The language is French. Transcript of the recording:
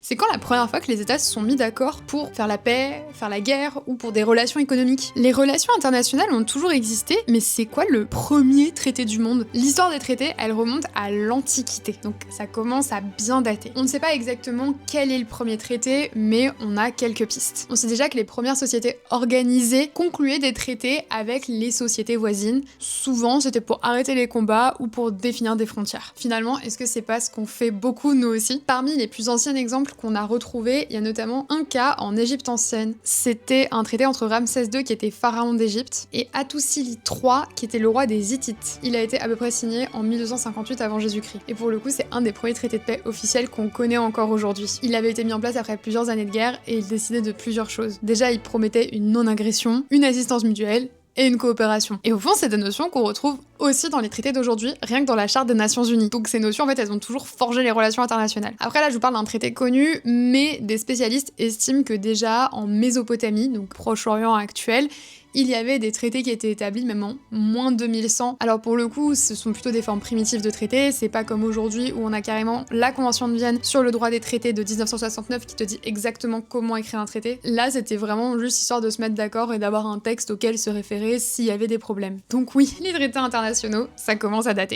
C'est quand la première fois que les États se sont mis d'accord pour faire la paix, faire la guerre ou pour des relations économiques? Les relations internationales ont toujours existé, mais c'est quoi le premier traité du monde? L'histoire des traités, elle remonte à l'Antiquité, donc ça commence à bien dater. On ne sait pas exactement quel est le premier traité, mais on a quelques pistes. On sait déjà que les premières sociétés organisées concluaient des traités avec les sociétés voisines. Souvent, c'était pour arrêter les combats ou pour définir des frontières. Finalement, est-ce que c'est pas ce qu'on fait beaucoup nous aussi? Parmi les plus anciens exemples qu'on a retrouvés, il y a notamment un cas en Égypte ancienne. C'était un traité entre Ramsès II qui était pharaon d'Égypte et Hattusili III qui était le roi des Hittites. Il a été à peu près signé en 1258 avant Jésus-Christ. Et pour le coup, c'est un des premiers traités de paix officiels qu'on connaît encore aujourd'hui. Il avait été mis en place après plusieurs années de guerre et il décidait de plusieurs choses. Déjà, il promettait une non-agression, une assistance mutuelle et une coopération. Et au fond, c'est des notions qu'on retrouve aussi dans les traités d'aujourd'hui, rien que dans la Charte des Nations Unies. Donc ces notions, en fait, elles ont toujours forgé les relations internationales. Après là, je vous parle d'un traité connu, mais des spécialistes estiment que déjà en Mésopotamie, donc Proche-Orient actuel, il y avait des traités qui étaient établis même en moins de 2100. Alors pour le coup, ce sont plutôt des formes primitives de traités, c'est pas comme aujourd'hui où on a carrément la Convention de Vienne sur le droit des traités de 1969 qui te dit exactement comment écrire un traité. Là, c'était vraiment juste histoire de se mettre d'accord et d'avoir un texte auquel se référer s'il y avait des problèmes. Donc oui, les traités internationaux, ça commence à dater.